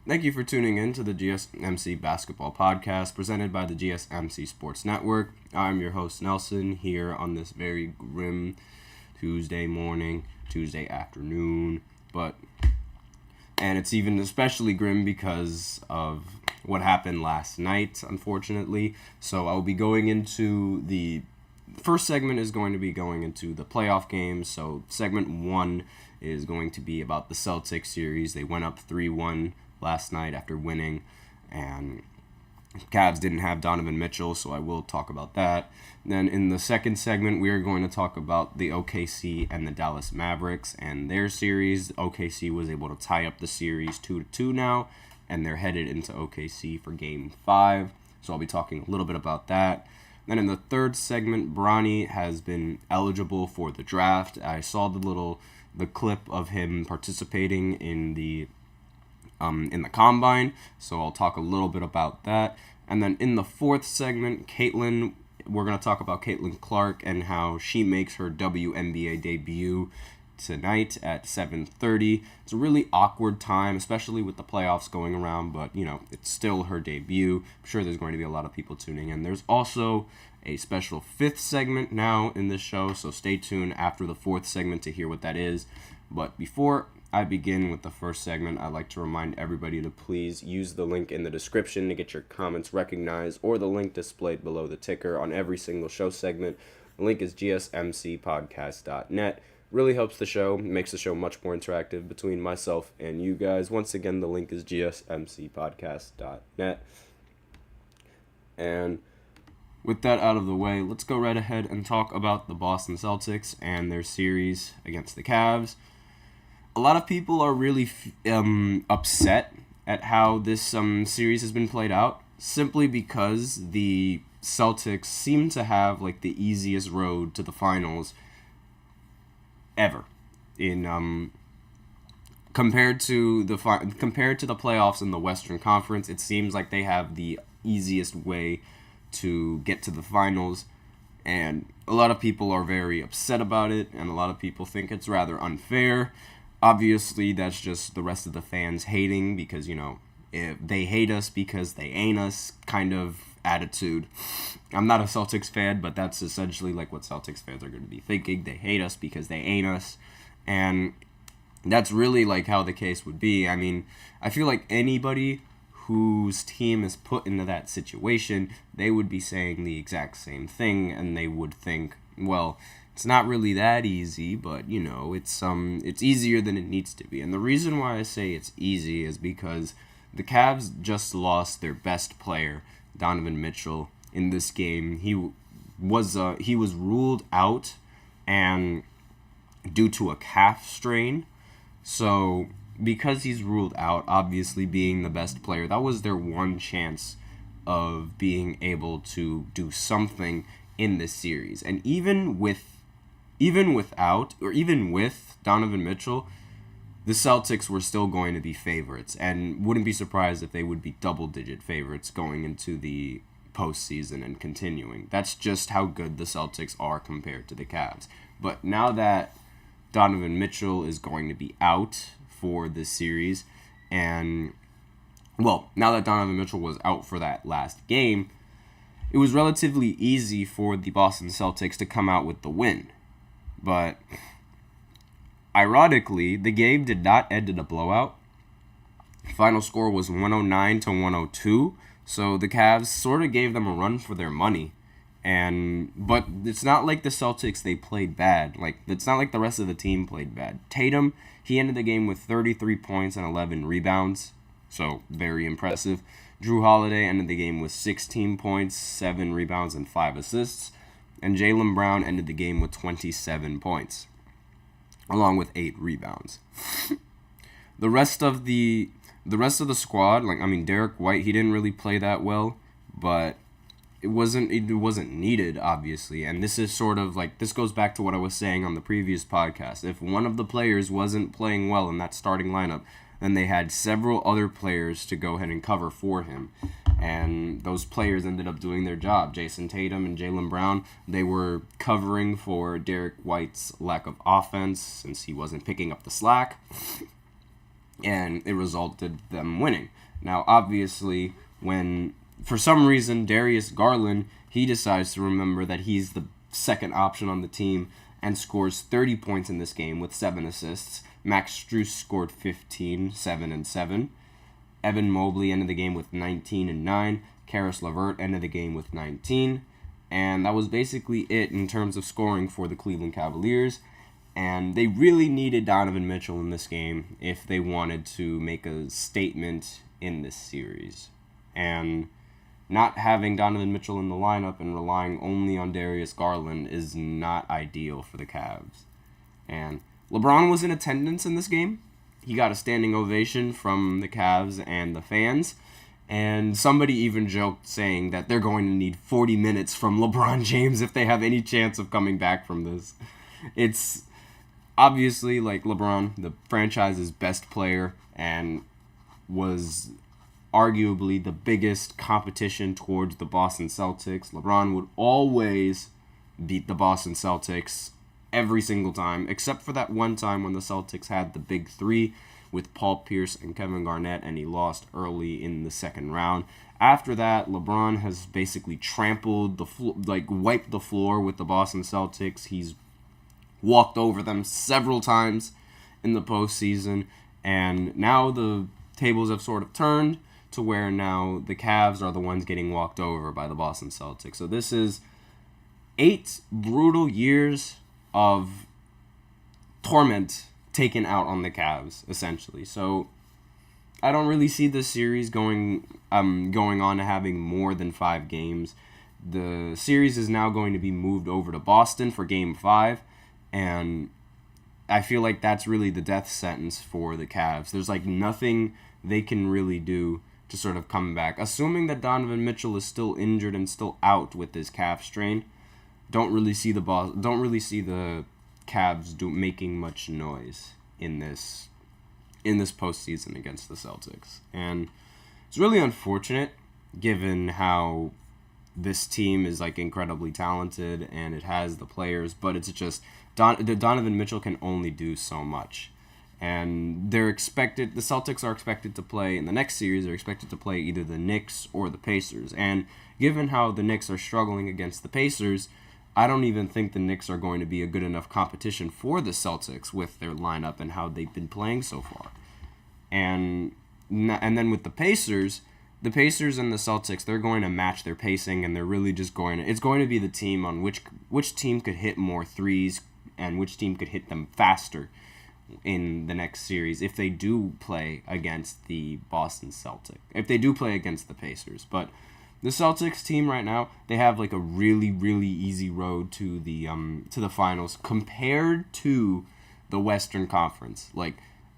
Thank you for tuning in to the GSMC Basketball Podcast presented by the GSMC Sports Network. I'm your host, Nelson, here on this very grim Tuesday morning, Tuesday afternoon, and it's even especially grim because of what happened last night, unfortunately. So I'll be going into the first segment is going to be going into the playoff games. So segment 1 is going to be about the Celtics series. They went up 3-1 last night after winning, and Cavs didn't have Donovan Mitchell, so I will talk about that. Then in the second segment, we are going to talk about the OKC and the Dallas Mavericks and their series. OKC was able to tie up the series 2-2 now, and they're headed into OKC for Game 5, so I'll be talking a little bit about that. Then in the third segment, Bronny has been eligible for the draft. I saw the clip of him participating in the combine, so I'll talk a little bit about that. And then in the fourth segment, we're going to talk about Caitlin Clark and how she makes her WNBA debut tonight at 7:30. It's a really awkward time, especially with the playoffs going around, but, it's still her debut. I'm sure there's going to be a lot of people tuning in. There's also a special fifth segment now in this show, so stay tuned after the fourth segment to hear what that is. But before I begin with the first segment, I'd like to remind everybody to please use the link in the description to get your comments recognized, or the link displayed below the ticker on every single show segment. The link is GSMCpodcast.net. Really helps the show, makes the show much more interactive between myself and you guys. Once again, the link is GSMCpodcast.net. And with that out of the way, let's go right ahead and talk about the Boston Celtics and their series against the Cavs. A lot of people are really upset at how this series has been played out, simply because the Celtics seem to have the easiest road to the finals ever. Compared to the playoffs in the Western Conference, it seems like they have the easiest way to get to the finals, and a lot of people are very upset about it, and a lot of people think it's rather unfair. Obviously, that's just the rest of the fans hating because, if they hate us because they ain't us kind of attitude. I'm not a Celtics fan, but that's essentially what Celtics fans are going to be thinking. They hate us because they ain't us. And that's really how the case would be. I mean, I feel like anybody whose team is put into that situation, they would be saying the exact same thing, and they would think, well, it's not really that easy, but it's easier than it needs to be. And the reason why I say it's easy is because the Cavs just lost their best player, Donovan Mitchell, in this game. He was ruled out and due to a calf strain. So because he's ruled out, obviously being the best player, that was their one chance of being able to do something in this series. And even with Donovan Mitchell, the Celtics were still going to be favorites, and wouldn't be surprised if they would be double-digit favorites going into the postseason and continuing. That's just how good the Celtics are compared to the Cavs. But now that Donovan Mitchell is going to be out for this series, now that Donovan Mitchell was out for that last game, it was relatively easy for the Boston Celtics to come out with the win. But ironically, the game did not end in a blowout. Final score was 109-102, so the Cavs sort of gave them a run for their money. But it's not like the Celtics, they played bad. It's not like the rest of the team played bad. Tatum, he ended the game with 33 points and 11 rebounds, so very impressive. Jrue Holiday ended the game with 16 points, 7 rebounds, and 5 assists. And Jaylen Brown ended the game with 27 points, along with 8 rebounds. The rest of the squad, Derek White, he didn't really play that well, but it wasn't needed, obviously. And this is sort of this goes back to what I was saying on the previous podcast. If one of the players wasn't playing well in that starting lineup, then they had several other players to go ahead and cover for him. And those players ended up doing their job. Jason Tatum and Jaylen Brown, they were covering for Derek White's lack of offense since he wasn't picking up the slack. and it resulted them winning. Now, obviously, when for some reason Darius Garland, he decides to remember that he's the second option on the team and scores 30 points in this game with 7 assists. Max Strus scored 15, 7 and 7. Evan Mobley ended the game with 19 and 9. Karis LeVert ended the game with 19. And that was basically it in terms of scoring for the Cleveland Cavaliers. And they really needed Donovan Mitchell in this game if they wanted to make a statement in this series. And not having Donovan Mitchell in the lineup and relying only on Darius Garland is not ideal for the Cavs. And LeBron was in attendance in this game. He got a standing ovation from the Cavs and the fans. And somebody even joked saying that they're going to need 40 minutes from LeBron James if they have any chance of coming back from this. It's obviously like LeBron, the franchise's best player, and was arguably the biggest competition towards the Boston Celtics. LeBron would always beat the Boston Celtics every single time, except for that one time when the Celtics had the big three with Paul Pierce and Kevin Garnett, and he lost early in the second round. After that, LeBron has basically trampled the wiped the floor with the Boston Celtics. He's walked over them several times in the postseason, and now the tables have sort of turned to where now the Cavs are the ones getting walked over by the Boston Celtics. So this is 8 brutal years of torment taken out on the Cavs, essentially. So I don't really see this series going on to having more than 5 games. The series is now going to be moved over to Boston for Game 5, and I feel like that's really the death sentence for the Cavs. There's like nothing they can really do to sort of come back. Assuming that Donovan Mitchell is still injured and still out with his calf strain, don't really see the Cavs making much noise in this postseason against the Celtics. And it's really unfortunate given how this team is like incredibly talented and it has the players, but it's just Donovan Mitchell can only do so much. And the Celtics are expected to play in the next series. They're expected to play either the Knicks or the Pacers. And given how the Knicks are struggling against the Pacers, I don't even think the Knicks are going to be a good enough competition for the Celtics with their lineup and how they've been playing so far. And then with the Pacers and the Celtics, they're going to match their pacing, and they're really just it's going to be the team on which team could hit more threes and which team could hit them faster in the next series if they do play against the Boston Celtics, if they do play against the Pacers. But the Celtics team right now, they have like a really, really easy road to the finals compared to the Western Conference. Like,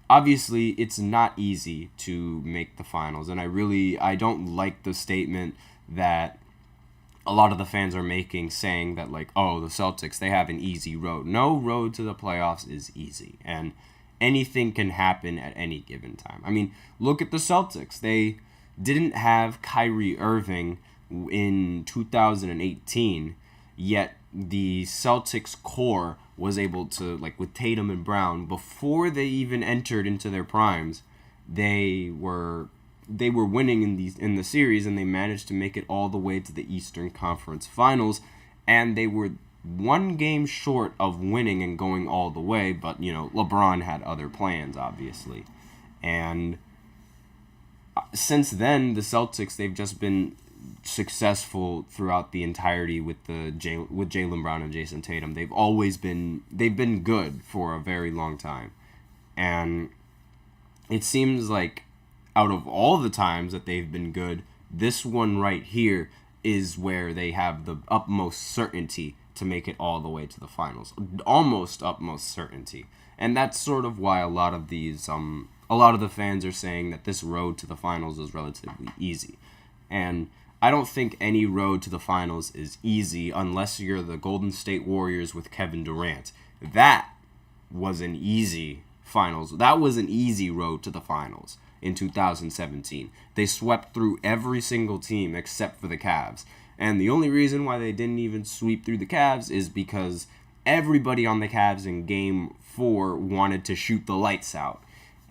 obviously, it's not easy to make the finals, and I don't like the statement that a lot of the fans are making, saying that like, oh, the Celtics, they have an easy road. No road to the playoffs is easy, and anything can happen at any given time. I mean, look at the Celtics. They didn't have Kyrie Irving in 2018, yet the Celtics core was able to, like with Tatum and Brown, before they even entered into their primes, they were winning in the series, and they managed to make it all the way to the Eastern Conference Finals, and they were one game short of winning and going all the way, but LeBron had other plans, obviously. And since then, the Celtics, they've just been successful throughout the entirety with Jaylen Brown and Jason Tatum. They've been good for a very long time, and it seems like out of all the times that they've been good, this one right here is where they have the utmost certainty to make it all the way to the finals. Almost utmost certainty. And that's sort of why a lot of the fans are saying that this road to the finals is relatively easy. And I don't think any road to the finals is easy unless you're the Golden State Warriors with Kevin Durant. That was an easy finals. That was an easy road to the finals in 2017. They swept through every single team except for the Cavs. And the only reason why they didn't even sweep through the Cavs is because everybody on the Cavs in Game 4 wanted to shoot the lights out.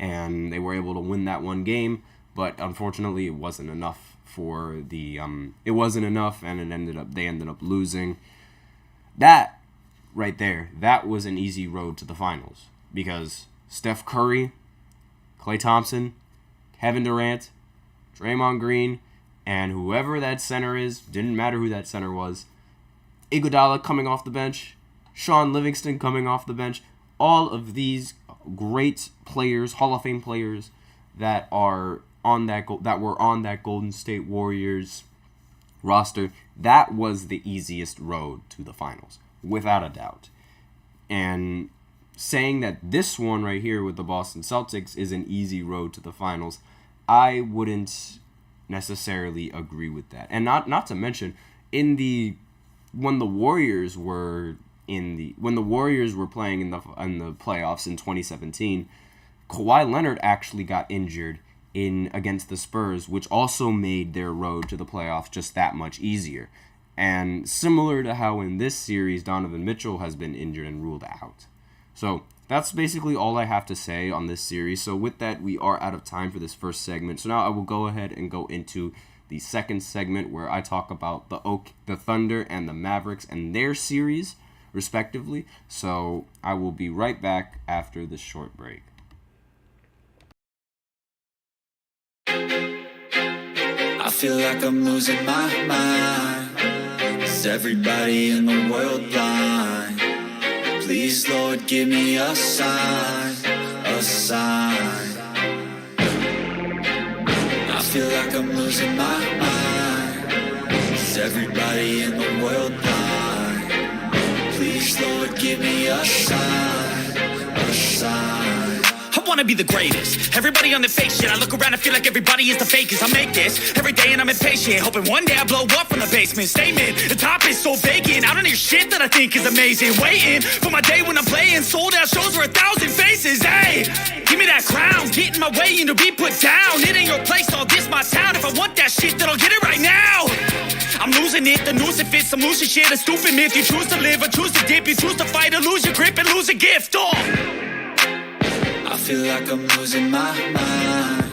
and they were able to win that one game, but unfortunately it wasn't enough and they ended up losing. That right there, that was an easy road to the finals, because Steph Curry, Klay Thompson, Kevin Durant, Draymond Green, and whoever that center is, didn't matter who that center was, Iguodala coming off the bench, Sean Livingston coming off the bench, all of these great players, Hall of Fame players that were on that Golden State Warriors roster, that was the easiest road to the finals, without a doubt. And saying that this one right here with the Boston Celtics is an easy road to the finals, I wouldn't necessarily agree with that. And not to mention, when the Warriors were playing in the playoffs in 2017, Kawhi Leonard actually got injured against the Spurs, which also made their road to the playoffs just that much easier. And similar to how in this series Donovan Mitchell has been injured and ruled out. So that's basically all I have to say on this series. So with that, we are out of time for this first segment. So now I will go ahead and go into the second segment, where I talk about the Thunder and the Mavericks and their series, respectively. So I will be right back after this short break. I feel like I'm losing my mind. Is everybody in the world blind? Please, Lord, give me a sign, a sign. I feel like I'm losing my mind. Is everybody in the world blind? Please, Lord, give me a sign, a sign. I wanna be the greatest. Everybody on the fake shit. I look around and feel like everybody is the fakest. I make this every day and I'm impatient, hoping one day I blow up from the basement. Statement, the top is so vacant. I don't hear shit that I think is amazing. Waiting for my day when I'm playing sold out shows for 1,000 faces. Hey, give me that crown. Get in my way and to be put down. It ain't your place, all this my town. If I want that shit, then I'll get it right now. I'm losing it, the noose it fits. Some losing shit, a stupid myth. You choose to live or choose to dip. You choose to fight or lose your grip and lose a gift. I feel like I'm losing my mind.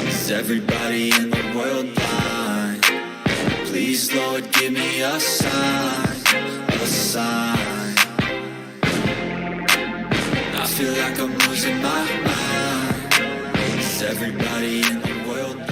Is everybody in the world blind? Please, Lord, give me a sign, a sign. I feel like I'm losing my mind. Is everybody in the world blind?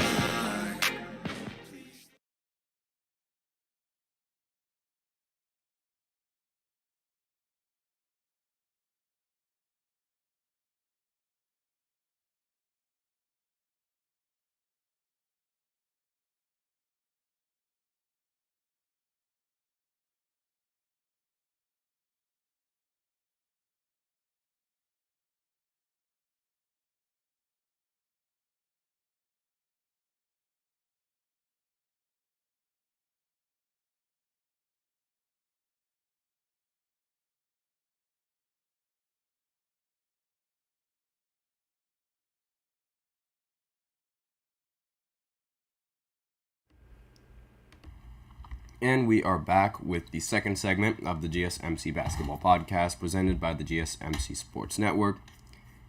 And we are back with the second segment of the GSMC Basketball Podcast, presented by the GSMC Sports Network.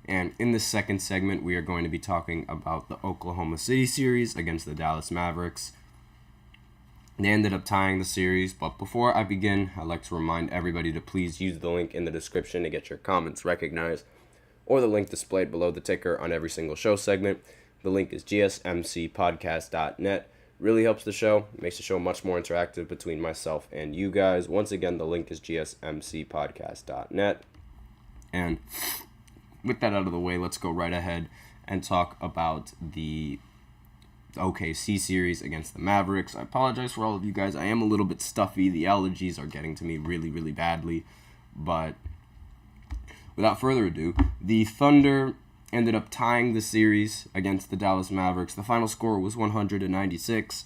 And in this second segment, we are going to be talking about the Oklahoma City series against the Dallas Mavericks. They ended up tying the series, but before I begin, I'd like to remind everybody to please use the link in the description to get your comments recognized, or the link displayed below the ticker on every single show segment. The link is gsmcpodcast.net. Really helps the show, makes the show much more interactive between myself and you guys. Once again, the link is gsmcpodcast.net. And with that out of the way, let's go right ahead and talk about the OKC series against the Mavericks. I apologize for all of you guys. I am a little bit stuffy. The allergies are getting to me really, really badly. But without further ado, the Thunder ended up tying the series against the Dallas Mavericks. The final score was 196,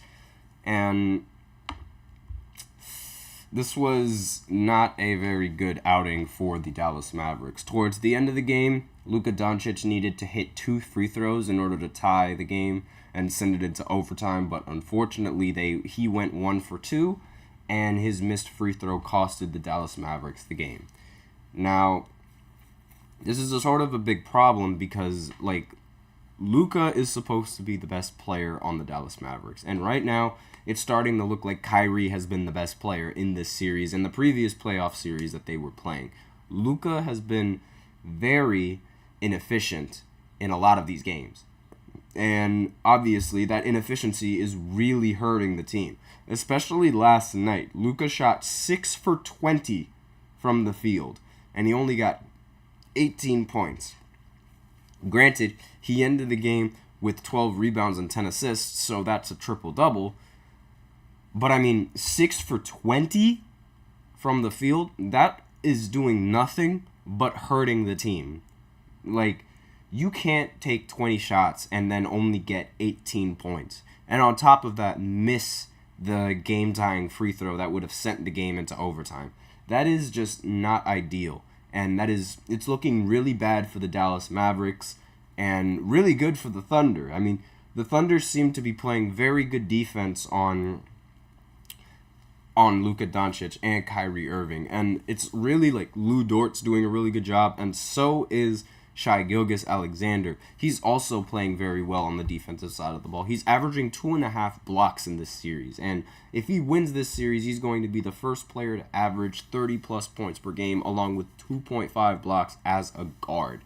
and this was not a very good outing for the Dallas Mavericks. Towards the end of the game, Luka Doncic needed to hit 2 free throws in order to tie the game and send it into overtime, but unfortunately he went 1 for 2, and his missed free throw costed the Dallas Mavericks the game. Now, this is a sort of a big problem because, like, Luka is supposed to be the best player on the Dallas Mavericks. And right now, it's starting to look like Kyrie has been the best player in this series and the previous playoff series that they were playing. Luka has been very inefficient in a lot of these games. And obviously, that inefficiency is really hurting the team. Especially last night. Luka shot 6 for 20 from the field. And he only got 18 points. Granted, he ended the game with 12 rebounds and 10 assists, so that's a triple-double. But, 6 for 20 from the field, that is doing nothing but hurting the team. Like, you can't take 20 shots and then only get 18 points. And on top of that, miss the game-tying free throw that would have sent the game into overtime. That is just not ideal. And it's looking really bad for the Dallas Mavericks and really good for the Thunder. The Thunder seem to be playing very good defense on Luka Doncic and Kyrie Irving. And it's really like Lou Dort's doing a really good job, and so is Shai Gilgeous-Alexander. He's also playing very well on the defensive side of the ball. He's averaging 2.5 blocks in this series. And if he wins this series, he's going to be the first player to average 30-plus points per game, along with 2.5 blocks as a guard.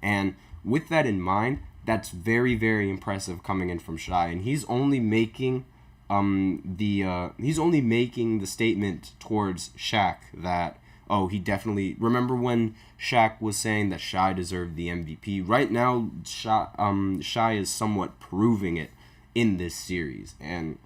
And with that in mind, that's very, very impressive coming in from Shai. And he's only making the statement towards Shaq that, he definitely... Remember when Shaq was saying that Shai deserved the MVP? Right now, Shai is somewhat proving it in this series. And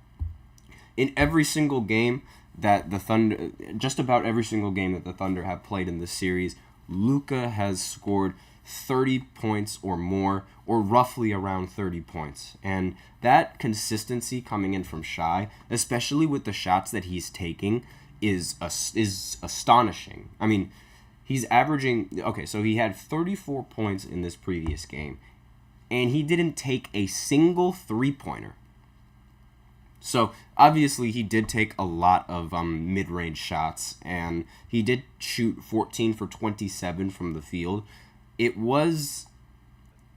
in every single game that the Thunder... Just about every single game that the Thunder have played in this series, Luka has scored 30 points or more, or roughly around 30 points. And that consistency coming in from Shai, especially with the shots that he's taking, is astonishing. He's averaging... Okay, so he had 34 points in this previous game, and he didn't take a single three-pointer. So, obviously, he did take a lot of mid-range shots, and he did shoot 14 for 27 from the field. It was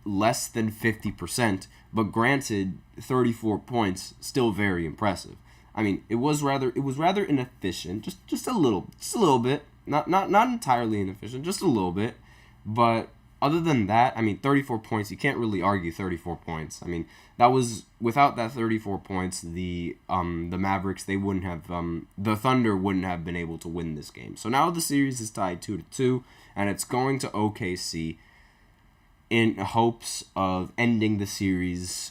less than 50%, but granted, 34 points, still very impressive. It was rather inefficient, just a little bit, not entirely inefficient, just a little bit. But other than that, 34 points, you can't really argue 34 points. That was, without that 34 points, the Mavericks, they wouldn't have, the Thunder wouldn't have been able to win this game. So now the series is tied 2-2, and it's going to OKC in hopes of ending the series,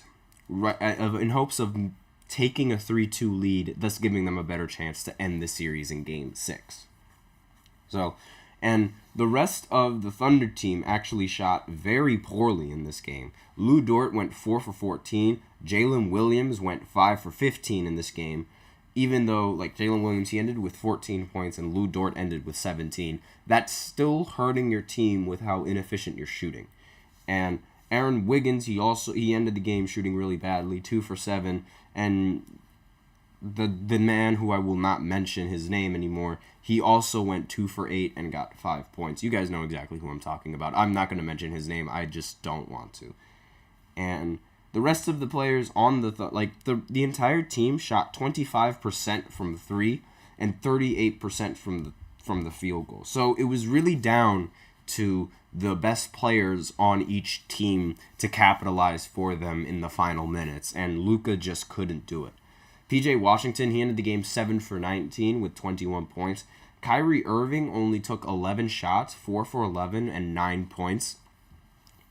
in hopes of taking a 3-2 lead, thus giving them a better chance to end the series in Game 6. So, and the rest of the Thunder team actually shot very poorly in this game. Lou Dort went 4 for 14. Jalen Williams went 5 for 15 in this game. Even though, Jalen Williams, he ended with 14 points and Lou Dort ended with 17. That's still hurting your team with how inefficient you're shooting. And Aaron Wiggins, he ended the game shooting really badly, 2 for 7. And the man who I will not mention his name anymore, he also went 2 for 8 and got 5 points. You guys know exactly who I'm talking about. I'm not going to mention his name. I just don't want to. And the rest of the players on the entire team shot 25% from 3 and 38% from the field goal. So it was really down to the best players on each team to capitalize for them in the final minutes, and Luka just couldn't do it. PJ Washington, he ended the game 7 for 19 with 21 points. Kyrie Irving only took 11 shots, 4 for 11, and 9 points.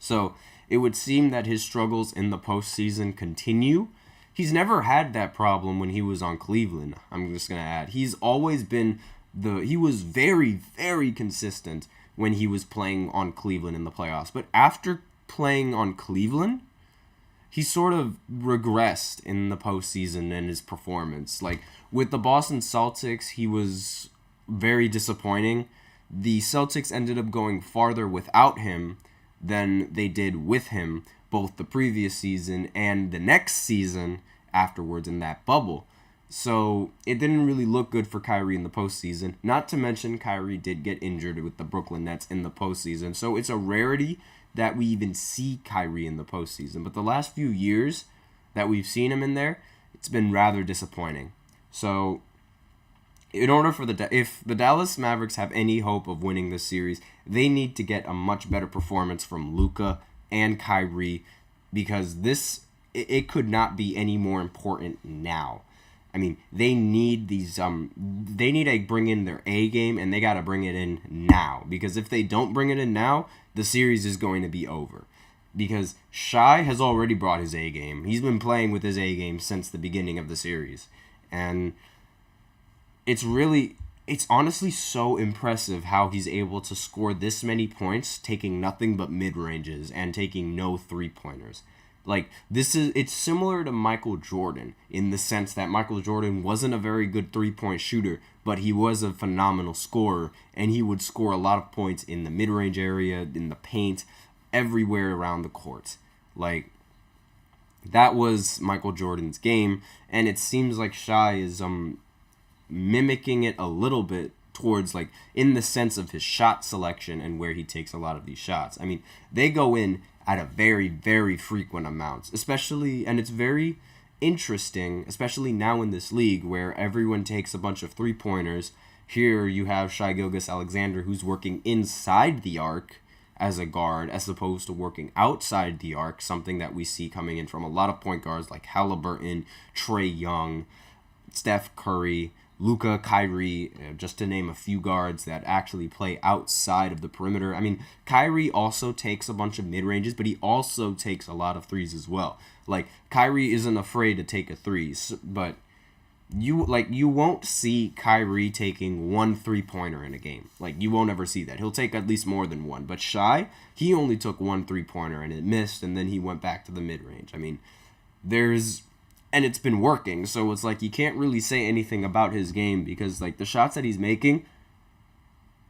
So it would seem that his struggles in the postseason continue. He's never had that problem when he was on Cleveland, I'm just going to add. He's always been he was very, very consistent when he was playing on Cleveland in the playoffs. But after playing on Cleveland, he sort of regressed in the postseason in his performance. With the Boston Celtics, he was very disappointing. The Celtics ended up going farther without him than they did with him, both the previous season and the next season afterwards in that bubble. So it didn't really look good for Kyrie in the postseason. Not to mention Kyrie did get injured with the Brooklyn Nets in the postseason. So it's a rarity that we even see Kyrie in the postseason. But the last few years that we've seen him in there, it's been rather disappointing. So in order for if the Dallas Mavericks have any hope of winning this series, they need to get a much better performance from Luka and Kyrie, because it could not be any more important now. I mean, they need they need to bring in their A game, and they got to bring it in now. Because if they don't bring it in now, the series is going to be over. Because Shai has already brought his A game. He's been playing with his A game since the beginning of the series. And it's honestly so impressive how he's able to score this many points, taking nothing but mid-ranges and taking no three-pointers. Like, it's similar to Michael Jordan in the sense that Michael Jordan wasn't a very good three-point shooter, but he was a phenomenal scorer, and he would score a lot of points in the mid-range area, in the paint, everywhere around the court. Like, that was Michael Jordan's game, and it seems like Shai is mimicking it a little bit towards, like, in the sense of his shot selection and where he takes a lot of these shots. I mean, they go in at a very, very frequent amounts, and it's very interesting, especially now in this league where everyone takes a bunch of three-pointers. Here you have Shai Gilgeous-Alexander, who's working inside the arc as a guard as opposed to working outside the arc, something that we see coming in from a lot of point guards like Halliburton, Trae Young, Steph Curry, Luka, Kyrie, just to name a few guards that actually play outside of the perimeter. I mean, Kyrie also takes a bunch of mid-ranges, but he also takes a lot of threes as well. Like, Kyrie isn't afraid to take a three, but you won't see Kyrie taking one three-pointer in a game. Like, you won't ever see that. He'll take at least more than one. But Shai, he only took one three-pointer and it missed, and then he went back to the mid-range. I mean, and it's been working, so it's like you can't really say anything about his game because, like, the shots that he's making,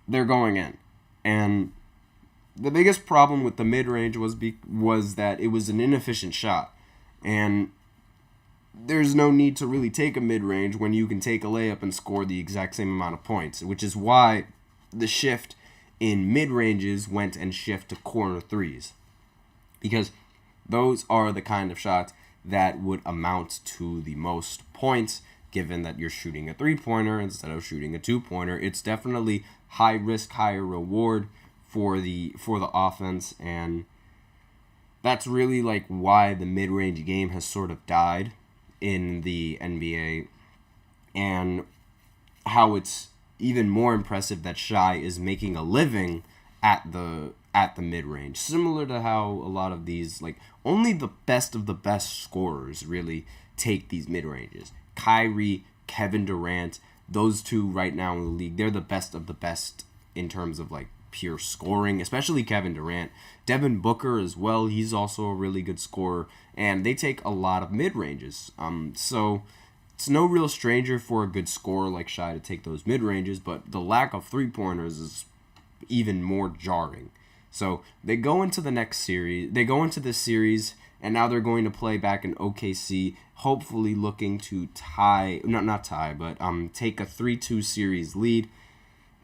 they're going in. And the biggest problem with the mid-range was that it was an inefficient shot. And there's no need to really take a mid-range when you can take a layup and score the exact same amount of points, which is why the shift in mid-ranges went and shift to corner threes. Because those are the kind of shots that would amount to the most points, given that you're shooting a three-pointer instead of shooting a two-pointer. It's definitely high risk, higher reward for the offense, and that's really like why the mid-range game has sort of died in the NBA, and how it's even more impressive that Shai is making a living at the mid-range. Similar to how a lot of these, like, only the best of the best scorers really take these mid-ranges. Kyrie, Kevin Durant, those two right now in the league, they're the best of the best in terms of, like, pure scoring, especially Kevin Durant. Devin Booker as well, he's also a really good scorer, and they take a lot of mid-ranges. So it's no real stranger for a good scorer like Shai to take those mid-ranges, but the lack of three-pointers is even more jarring. So they go into the next series. They go into this series, and now they're going to play back in OKC, hopefully looking to take a 3-2 series lead.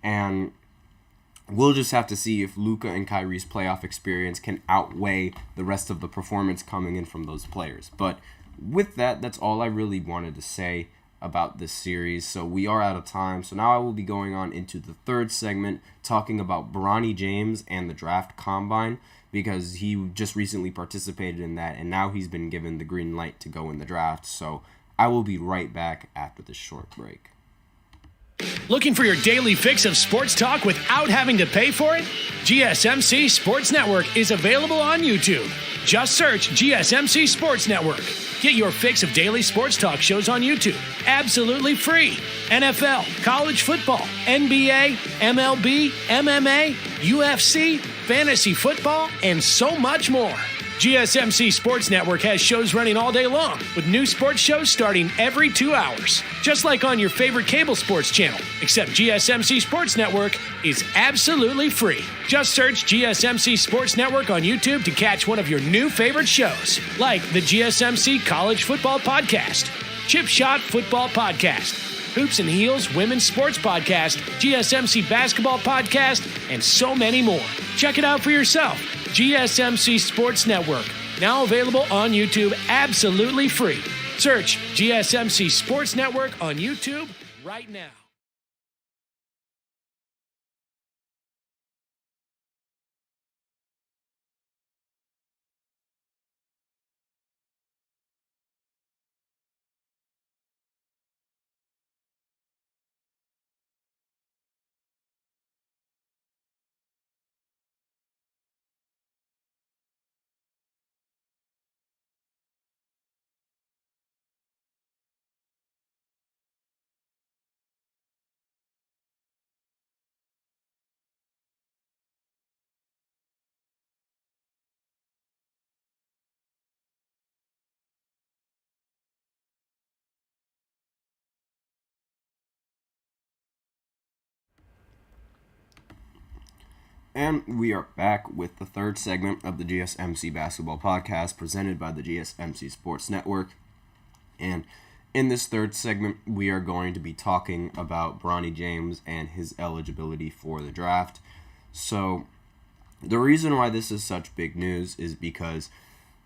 And we'll just have to see if Luka and Kyrie's playoff experience can outweigh the rest of the performance coming in from those players. But with that, that's all I really wanted to say about this series. So we are out of time. So now I will be going on into the third segment, talking about Bronny James and the draft combine, because he just recently participated in that, and now he's been given the green light to go in the draft. So I will be right back after this short break. Looking for your daily fix of sports talk without having to pay for it? GSMC Sports Network is available on YouTube. Just search GSMC Sports Network. Get your fix of daily sports talk shows on YouTube, absolutely free. NFL, college football, NBA, MLB, MMA, UFC, fantasy football, and so much more. GSMC Sports Network has shows running all day long, with new sports shows starting every 2 hours. Just like on your favorite cable sports channel, except GSMC Sports Network is absolutely free. Just search GSMC Sports Network on YouTube to catch one of your new favorite shows, like the GSMC College Football Podcast. Chip Shot Football Podcast, Hoops and Heels Women's Sports Podcast, GSMC Basketball Podcast, and so many more. Check it out for yourself. GSMC Sports Network, now available on YouTube absolutely free. Search GSMC Sports Network on YouTube right now. And we are back with the third segment of the GSMC Basketball Podcast presented by the GSMC Sports Network. And in this third segment, we are going to be talking about Bronny James and his eligibility for the draft. So, the reason why this is such big news is because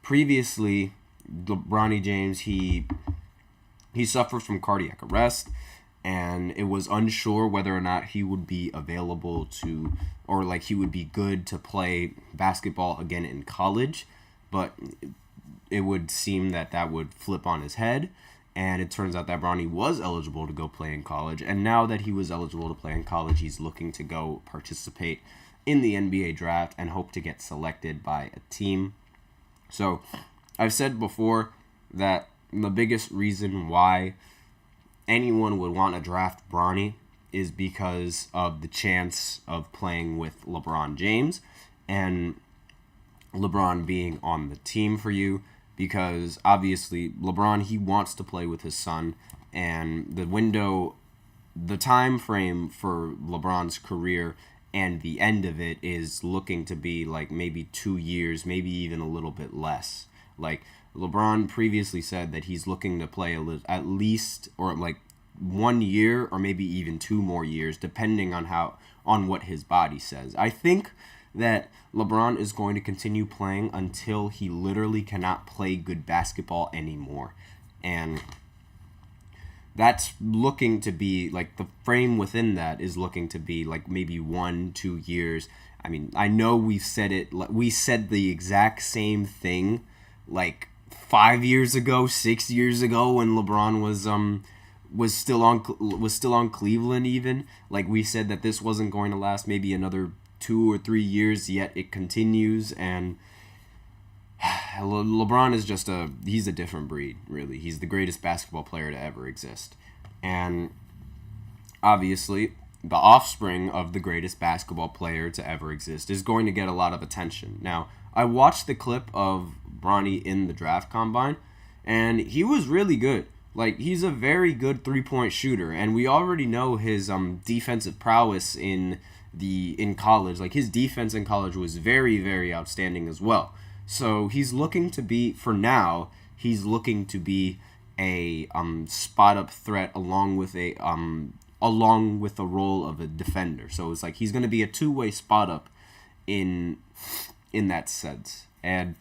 previously, Bronny James, he suffered from cardiac arrest, and it was unsure whether or not he would be available to, or like he would be good to play basketball again in college, but it would seem that that would flip on his head, and it turns out that Bronny was eligible to go play in college, and now that he was eligible to play in college, he's looking to go participate in the NBA draft and hope to get selected by a team. So, I've said before that the biggest reason why anyone would want to draft Bronny is because of the chance of playing with LeBron James and LeBron being on the team for you, because obviously LeBron, he wants to play with his son, and the time frame for LeBron's career and the end of it is looking to be like maybe 2 years, maybe even a little bit less. Like, LeBron previously said that he's looking to play at least, or like 1 year or maybe even 2 more years, depending on what his body says. I think that LeBron is going to continue playing until he literally cannot play good basketball anymore. And that's looking to be, like, the frame within that is looking to be, like, maybe 1-2 years. I mean, I know we said the exact same thing, like, 5 years ago, 6 years ago, when LeBron was still on Cleveland even. Like, we said that this wasn't going to last maybe another 2 or 3 years, yet it continues, and LeBron is he's a different breed, really. He's the greatest basketball player to ever exist. And obviously, the offspring of the greatest basketball player to ever exist is going to get a lot of attention. Now, I watched the clip of Bronny in the draft combine, and he was really good. Like, he's a very good three-point shooter, and we already know his defensive prowess in college. Like, his defense in college was very, very outstanding as well. So he's looking to be, for now, a spot-up threat along with the role of a defender. So it's like he's going to be a two-way spot-up in that sense. And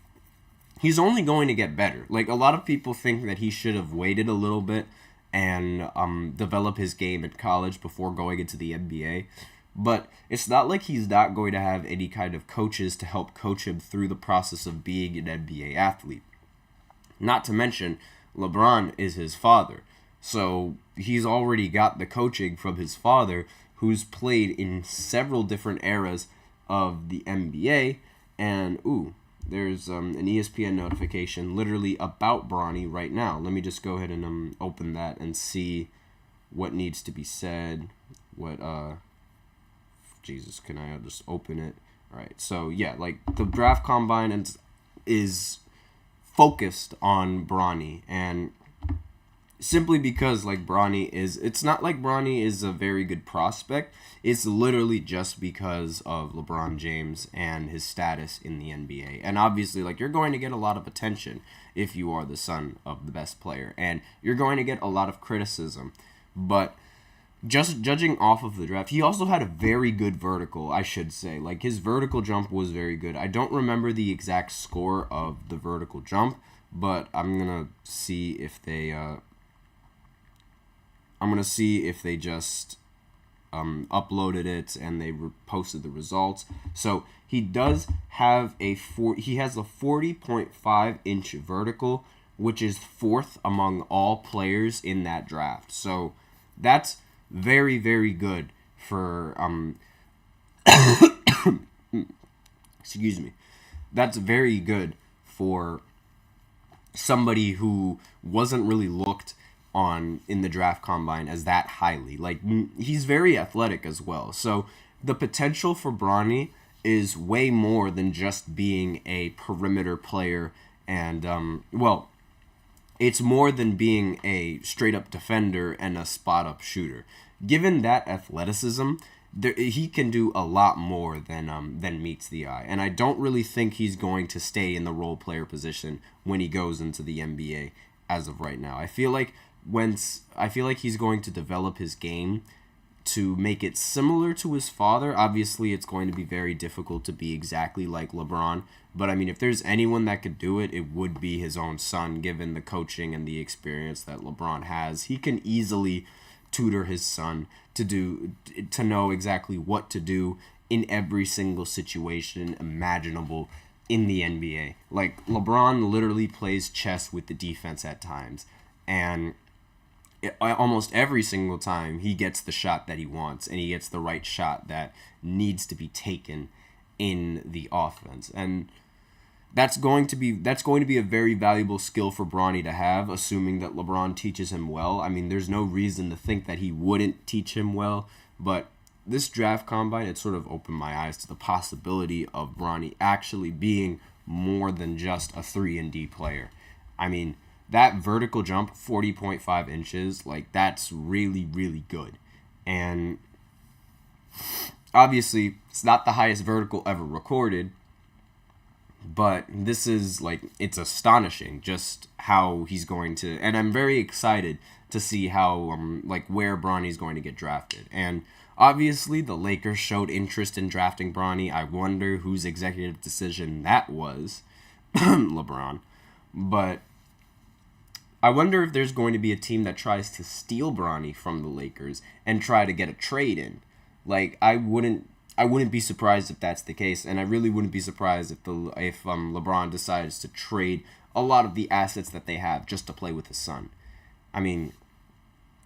he's only going to get better. Like, a lot of people think that he should have waited a little bit and develop his game in college before going into the NBA. But it's not like he's not going to have any kind of coaches to help coach him through the process of being an NBA athlete. Not to mention, LeBron is his father. So he's already got the coaching from his father, who's played in several different eras of the NBA. And, there's an ESPN notification literally about Bronny right now. Let me just go ahead and open that and see what needs to be said. Jesus, can I just open it? All right, so yeah, like the draft combine is focused on Bronny, and simply because it's not like Bronny is a very good prospect. It's literally just because of LeBron James and his status in the NBA. And obviously, you're going to get a lot of attention if you are the son of the best player, and you're going to get a lot of criticism. But just judging off of the draft, he also had a very good vertical, I should say. His vertical jump was very good. I don't remember the exact score of the vertical jump, but I'm gonna see if they just uploaded it and they posted the results. So he does have he has a 40.5 inch vertical, which is 4th among all players in that draft. So that's very, very good for excuse me. That's very good for somebody who wasn't really looked on in the draft combine as that highly. He's very athletic as well. So the potential for Bronny is way more than just being a perimeter player and it's more than being a straight up defender and a spot up shooter. Given that athleticism, he can do a lot more than meets the eye. And I don't really think he's going to stay in the role player position when he goes into the NBA as of right now. I feel like he's going to develop his game to make it similar to his father. Obviously, it's going to be very difficult to be exactly like LeBron. But, I mean, if there's anyone that could do it, it would be his own son, given the coaching and the experience that LeBron has. He can easily tutor his son to know exactly what to do in every single situation imaginable in the NBA. LeBron literally plays chess with the defense at times. And almost every single time he gets the shot that he wants, and he gets the right shot that needs to be taken in the offense. And that's going to be a very valuable skill for Bronny to have, assuming that LeBron teaches him well. I mean, there's no reason to think that he wouldn't teach him well, but this draft combine, it sort of opened my eyes to the possibility of Bronny actually being more than just a 3-and-D player. I mean, that vertical jump, 40.5 inches, that's really, really good. And obviously, it's not the highest vertical ever recorded, but this is, it's astonishing just how he's going to... And I'm very excited to see how, where Bronny's going to get drafted. And obviously, the Lakers showed interest in drafting Bronny. I wonder whose executive decision that was. LeBron. But I wonder if there's going to be a team that tries to steal Bronny from the Lakers and try to get a trade in. I wouldn't be surprised if that's the case, and I really wouldn't be surprised if LeBron decides to trade a lot of the assets that they have just to play with his son. I mean,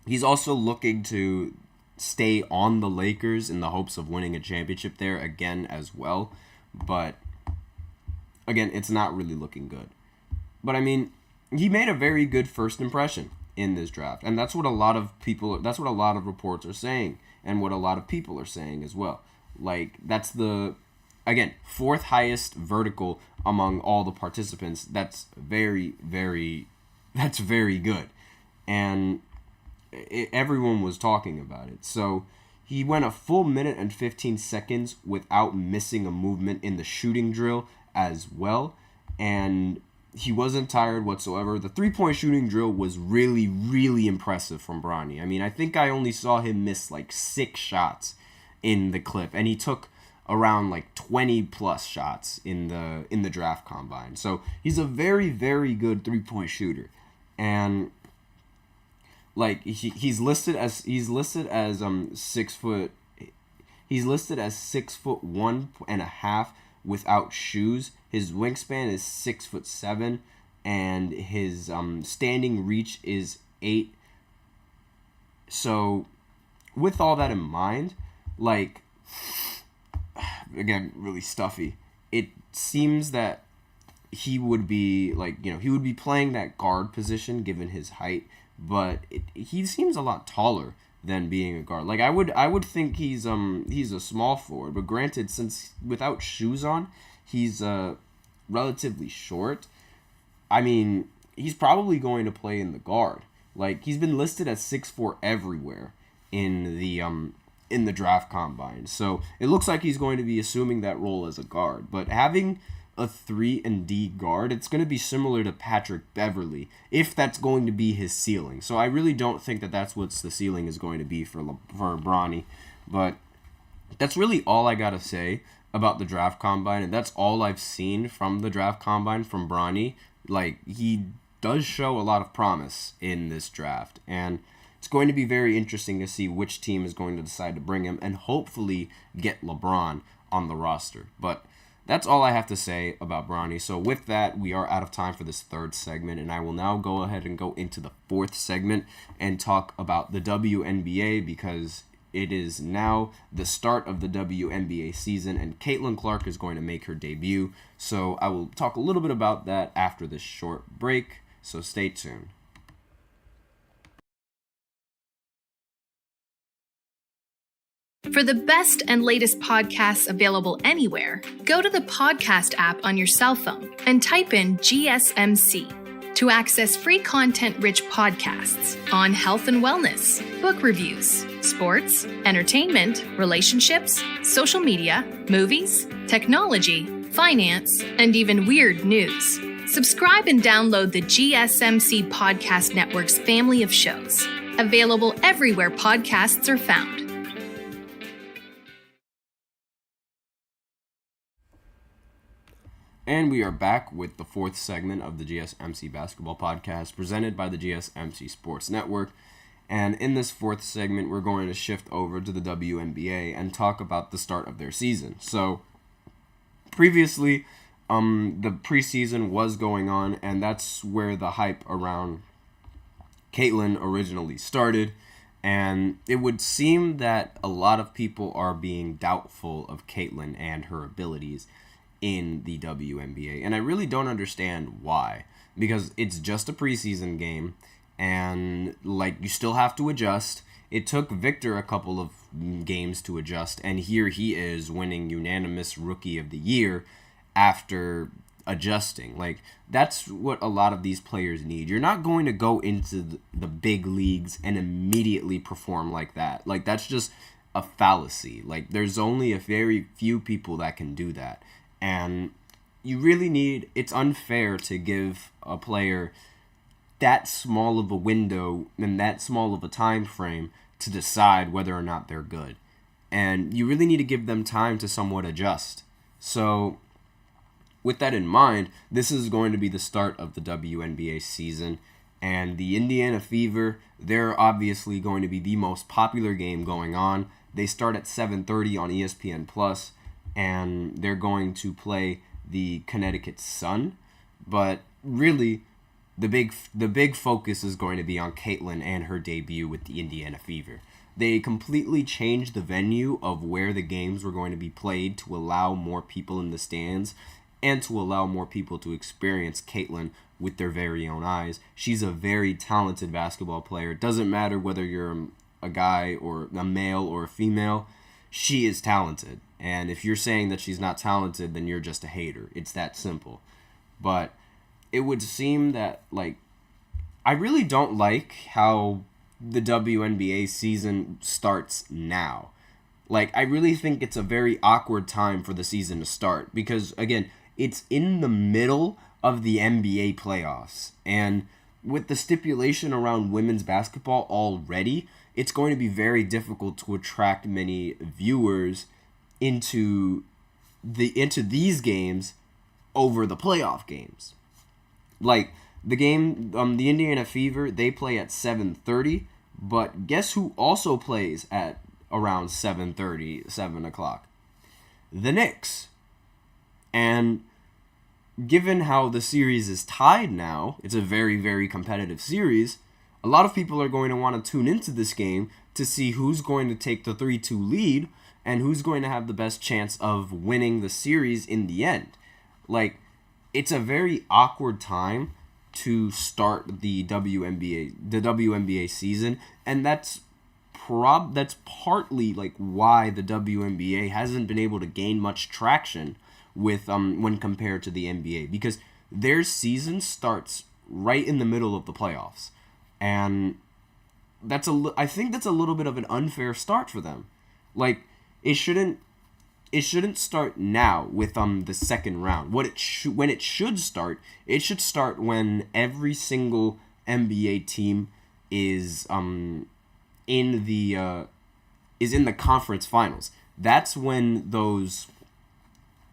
he's also looking to stay on the Lakers in the hopes of winning a championship there again as well, but again, it's not really looking good. But I mean, he made a very good first impression in this draft, and that's what a lot of reports are saying, and what a lot of people are saying as well. That's the, again, 4th highest vertical among all the participants. That's very, very good. And everyone was talking about it. So he went a full minute and 15 seconds without missing a movement in the shooting drill as well. And he wasn't tired whatsoever. The 3-point shooting drill was really, really impressive from Bronny. I mean, I think I only saw him miss 6 shots in the clip, and he took around 20 plus shots in the draft combine. So he's a very, very good 3-point shooter, and he's listed as 6 foot. He's listed as 6'1.5" without shoes. His wingspan is 6'7", and his standing reach is 8. So, with all that in mind, again, really stuffy. It seems that he would be he would be playing that guard position given his height, but he seems a lot taller than being a guard. I would think he's a small forward, but granted, since without shoes on, he's relatively short. I mean, he's probably going to play in the guard Like, he's been listed as 6'4" everywhere in the draft combine. So it looks like he's going to be assuming that role as a guard. But having a 3-and-D guard, it's going to be similar to Patrick Beverley, if that's going to be his ceiling. So I really don't think that that's what the ceiling is going to be for Bronny. But that's really all I got to say about the draft combine, and that's all I've seen from the draft combine from Bronny. Like, he does show a lot of promise in this draft, and it's going to be very interesting to see which team is going to decide to bring him and hopefully get LeBron on the roster. But that's all I have to say about Bronny. So with that, we are out of time for this third segment, and I will now go ahead and go into the fourth segment and talk about the WNBA, because it is now the start of the WNBA season, and Caitlin Clark is going to make her debut. So I will talk a little bit about that after this short break, so stay tuned. For the best and latest podcasts available anywhere, go to the podcast app on your cell phone and type in GSMC to access free content-rich podcasts on health and wellness, book reviews, sports, entertainment, relationships, social media, movies, technology, finance, and even weird news. Subscribe and download the GSMC Podcast Network's family of shows, available everywhere podcasts are found. And we are back with the fourth segment of the GSMC Basketball Podcast, presented by the GSMC Sports Network. And in this fourth segment, we're going to shift over to the WNBA and talk about the start of their season. So, previously, the preseason was going on, and that's where the hype around Caitlin originally started. And it would seem that a lot of people are being doubtful of Caitlin and her abilities in the WNBA, and I really don't understand why, because it's just a preseason game, and like, you still have to adjust. It took Victor a couple of games to adjust, and here he is winning unanimous Rookie of the Year after adjusting. Like, that's what a lot of these players need. You're not going to go into the big leagues and immediately perform like that. Like, that's just a fallacy. Like, there's only a very few people that can do that. And you really need, it's unfair to give a player that small of a window and that small of a time frame to decide whether or not they're good. And you really need to give them time to somewhat adjust. So, with that in mind, this is going to be the start of the WNBA season. And the Indiana Fever, they're obviously going to be the most popular game going on. They start at 7:30 on ESPN+. And they're going to play the Connecticut Sun. But really, the big focus is going to be on Caitlin and her debut with the Indiana Fever. They completely changed the venue of where the games were going to be played to allow more people in the stands and to allow more people to experience Caitlin with their very own eyes. She's a very talented basketball player. It doesn't matter whether you're a guy or a male or a female. She is talented. And if you're saying that she's not talented, then you're just a hater. It's that simple. But it would seem that, like, I really don't like how the WNBA season starts now. Like, I really think it's a very awkward time for the season to start. Because, again, it's in the middle of the NBA playoffs. And with the stipulation around women's basketball already, it's going to be very difficult to attract many viewers into these games over the playoff games. Like, the game, the Indiana Fever, they play at 7:30, but guess who also plays at around 7:30, 7 o'clock? The Knicks. And given how the series is tied now, it's a very, very competitive series, a lot of people are going to want to tune into this game to see who's going to take the 3-2 lead and who's going to have the best chance of winning the series in the end. Like, it's a very awkward time to start the WNBA season, and that's partly like why the WNBA hasn't been able to gain much traction with when compared to the NBA, because their season starts right in the middle of the playoffs. And I think that's a little bit of an unfair start for them. Like, it shouldn't start now with the second round. When it should start when every single NBA team is in the conference finals. That's when those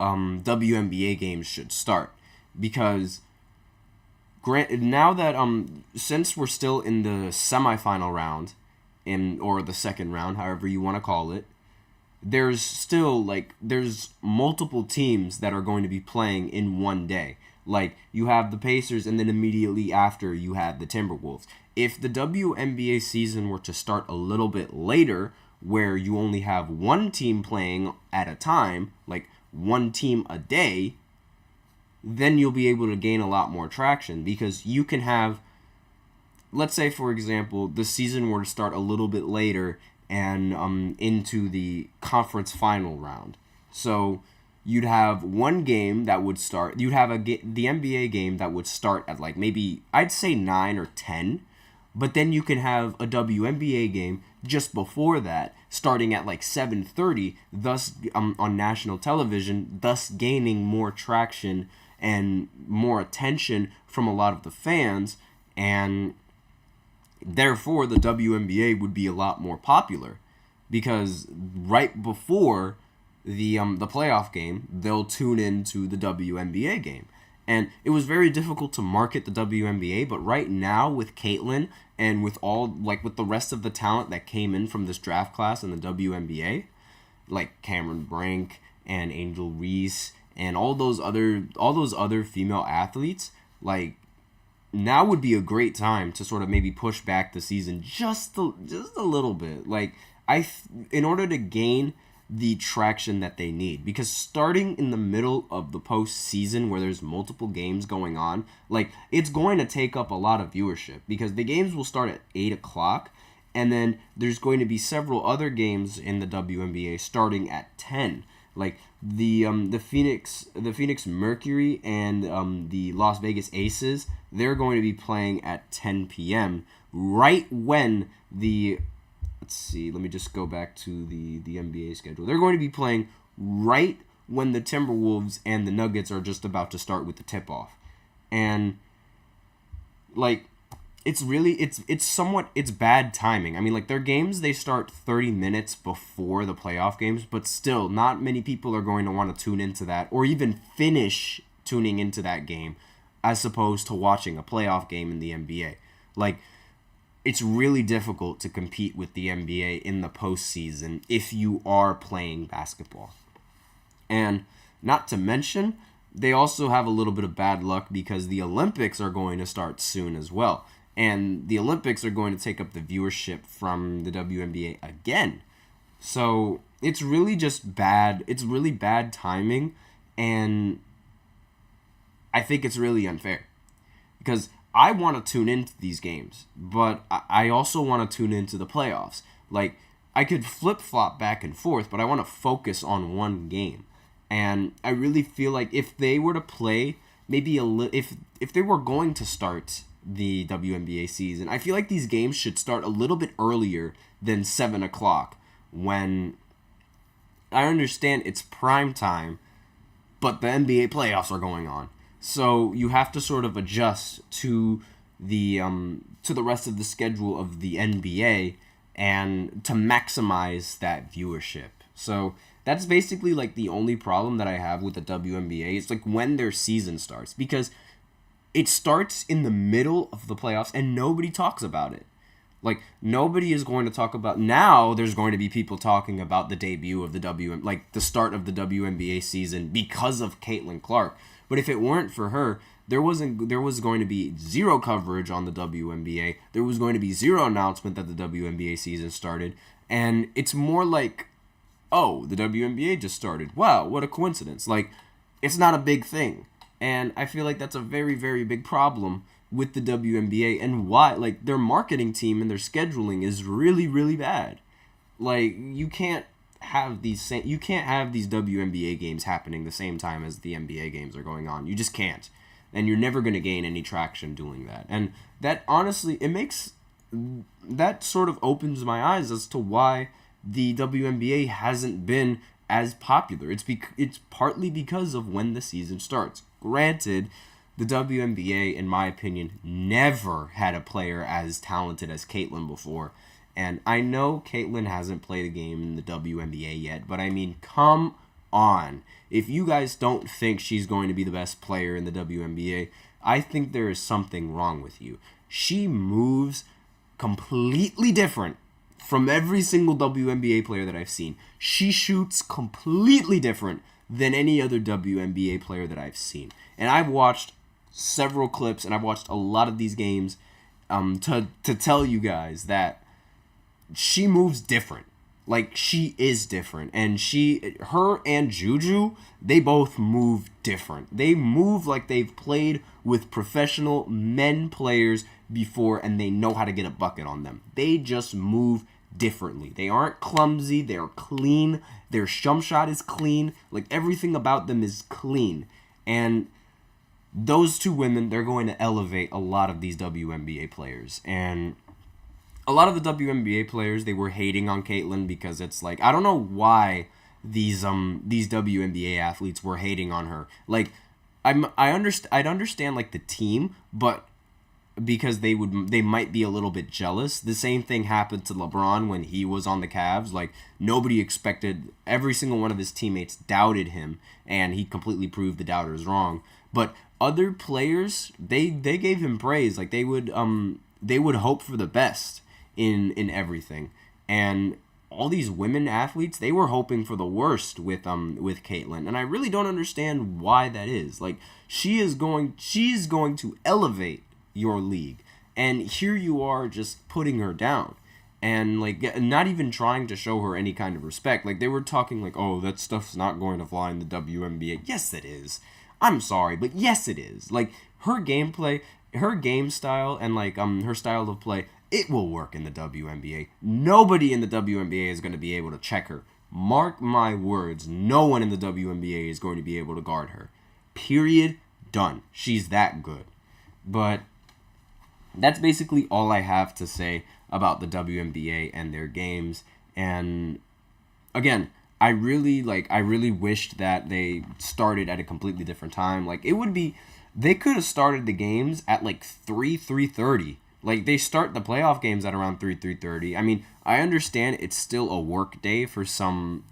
WNBA games should start, because now that since we're still in the semifinal round, or the second round, however you want to call it, there's multiple teams that are going to be playing in one day. Like, you have the Pacers, and then immediately after you have the Timberwolves. If the WNBA season were to start a little bit later, where you only have one team playing at a time, like one team a day, then you'll be able to gain a lot more traction, because you can have, let's say, for example, the season were to start a little bit later and into the conference final round. So you'd have one game that would start, the NBA game that would start at like maybe, I'd say 9 or 10, but then you can have a WNBA game just before that, starting at like 7:30, thus on national television, thus gaining more traction and more attention from a lot of the fans, and therefore the WNBA would be a lot more popular, because right before the playoff game, they'll tune into the WNBA game. And it was very difficult to market the WNBA, but right now with Caitlin and with with the rest of the talent that came in from this draft class in the WNBA, like Cameron Brink and Angel Reese and all those other female athletes, like, now would be a great time to sort of maybe push back the season just a little bit. Like, in order to gain the traction that they need, because starting in the middle of the postseason where there's multiple games going on, like, it's going to take up a lot of viewership, because the games will start at 8 o'clock, and then there's going to be several other games in the WNBA starting at 10. Like the Phoenix Mercury and the Las Vegas Aces, they're going to be playing at 10 p.m. right when let's see, let me just go back to the NBA schedule. They're going to be playing right when the Timberwolves and the Nuggets are just about to start with the tip-off. And, like, it's bad timing. I mean, like, their games, they start 30 minutes before the playoff games, but still, not many people are going to want to tune into that, or even finish tuning into that game, as opposed to watching a playoff game in the NBA. Like, it's really difficult to compete with the NBA in the postseason if you are playing basketball. And not to mention, they also have a little bit of bad luck because the Olympics are going to start soon as well. And the Olympics are going to take up the viewership from the WNBA again. So it's really just bad. It's really bad timing. And I think it's really unfair, because I want to tune into these games, but I also want to tune into the playoffs. Like, I could flip-flop back and forth, but I want to focus on one game. And I really feel like if they were to play, maybe if they were going to start the WNBA season, I feel like these games should start a little bit earlier than 7 o'clock, when I understand it's prime time, but the NBA playoffs are going on. So you have to sort of adjust to the rest of the schedule of the NBA and to maximize that viewership. So that's basically like the only problem that I have with the WNBA. It's like when their season starts, because it starts in the middle of the playoffs and nobody talks about it. Like, nobody is going to talk about, now there's going to be people talking about the debut of the like the start of the WNBA season because of Caitlin Clark. But if it weren't for her, there was going to be zero coverage on the WNBA. There was going to be zero announcement that the WNBA season started. And it's more like, oh, the WNBA just started. Wow, what a coincidence. Like, it's not a big thing. And I feel like that's a very, very big problem with the WNBA, and why, like, their marketing team and their scheduling is really, really bad. Like, you can't have these WNBA games happening the same time as the NBA games are going on. You just can't. And you're never going to gain any traction doing that. And that, honestly, it makes that sort of opens my eyes as to why the WNBA hasn't been as popular. It's partly because of when the season starts. Granted, the WNBA, in my opinion, never had a player as talented as Caitlyn before. And I know Caitlyn hasn't played a game in the WNBA yet, but I mean, come on. If you guys don't think she's going to be the best player in the WNBA, I think there is something wrong with you. She moves completely different from every single WNBA player that I've seen. She shoots completely different than any other WNBA player that I've seen. And I've watched several clips, and I've watched a lot of these games to tell you guys that she moves different. Like, she is different. And her and Juju, they both move different. They move like they've played with professional men players before, and they know how to get a bucket on them. They just move differently. They aren't clumsy. They're clean. Their jump shot is clean. Like, everything about them is clean. And those two women, they're going to elevate a lot of these WNBA players. And a lot of the WNBA players, they were hating on Caitlyn because it's like, I don't know why these WNBA athletes were hating on her. Like, I'd understand like the team, but because they might be a little bit jealous. The same thing happened to LeBron when he was on the Cavs. Like, nobody expected, every single one of his teammates doubted him, and he completely proved the doubters wrong. But other players, they gave him praise. Like, they would hope for the best in everything. And all these women athletes, they were hoping for the worst with Caitlyn. And I really don't understand why that is. Like, she's going to elevate your league, and here you are just putting her down, and like not even trying to show her any kind of respect. Like, they were talking like, oh, that stuff's not going to fly in the WNBA. Yes, it is. I'm sorry, but yes, it is. Like, her gameplay, her game style, and like her style of play, it will work in the WNBA. Nobody in the WNBA is going to be able to check her. Mark my words, no one in the WNBA is going to be able to guard her. Period. Done. She's that good. But that's basically all I have to say about the WNBA and their games. And again, I really wished that they started at a completely different time. Like, they could have started the games at like 3:30. Like, they start the playoff games at around 3:30. I mean, I understand it's still a work day for some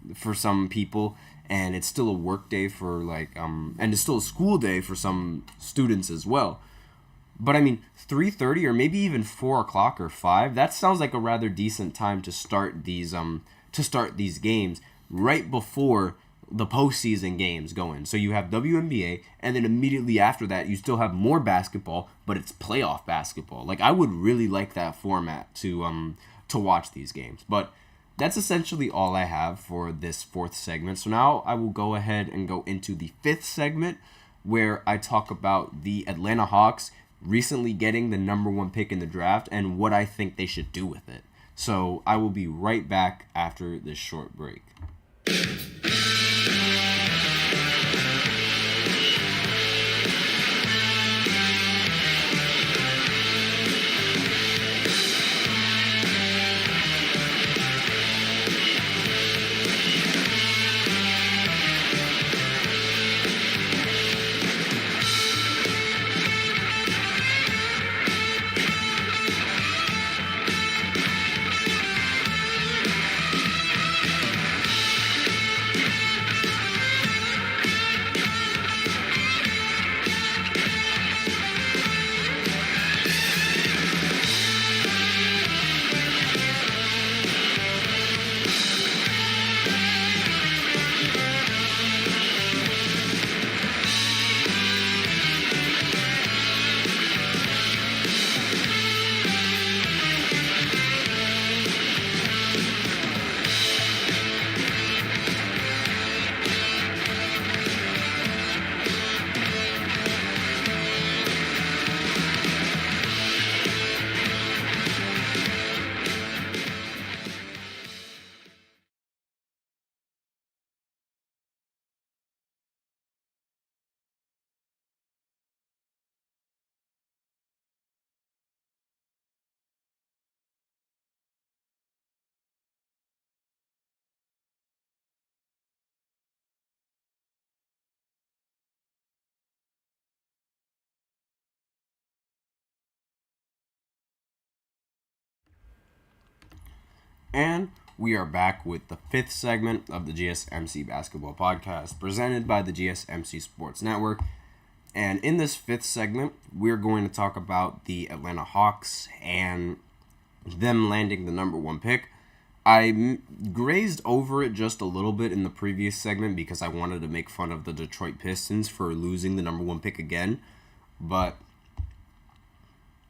people, and it's still a work day for like and it's still a school day for some students as well. But I mean, 3:30 or maybe even 4 o'clock or 5, that sounds like a rather decent time to start these games right before the postseason games going. So you have WNBA, and then immediately after that, you still have more basketball, but it's playoff basketball. Like, I would really like that format to watch these games. But that's essentially all I have for this fourth segment. So now I will go ahead and go into the fifth segment, where I talk about the Atlanta Hawks recently getting the number 1 pick in the draft and what I think they should do with it. So I will be right back after this short break. And we are back with the fifth segment of the GSMC Basketball Podcast, presented by the GSMC Sports Network. And in this fifth segment, we're going to talk about the Atlanta Hawks and them landing the number one pick. I grazed over it just a little bit in the previous segment because I wanted to make fun of the Detroit Pistons for losing the number one pick again. But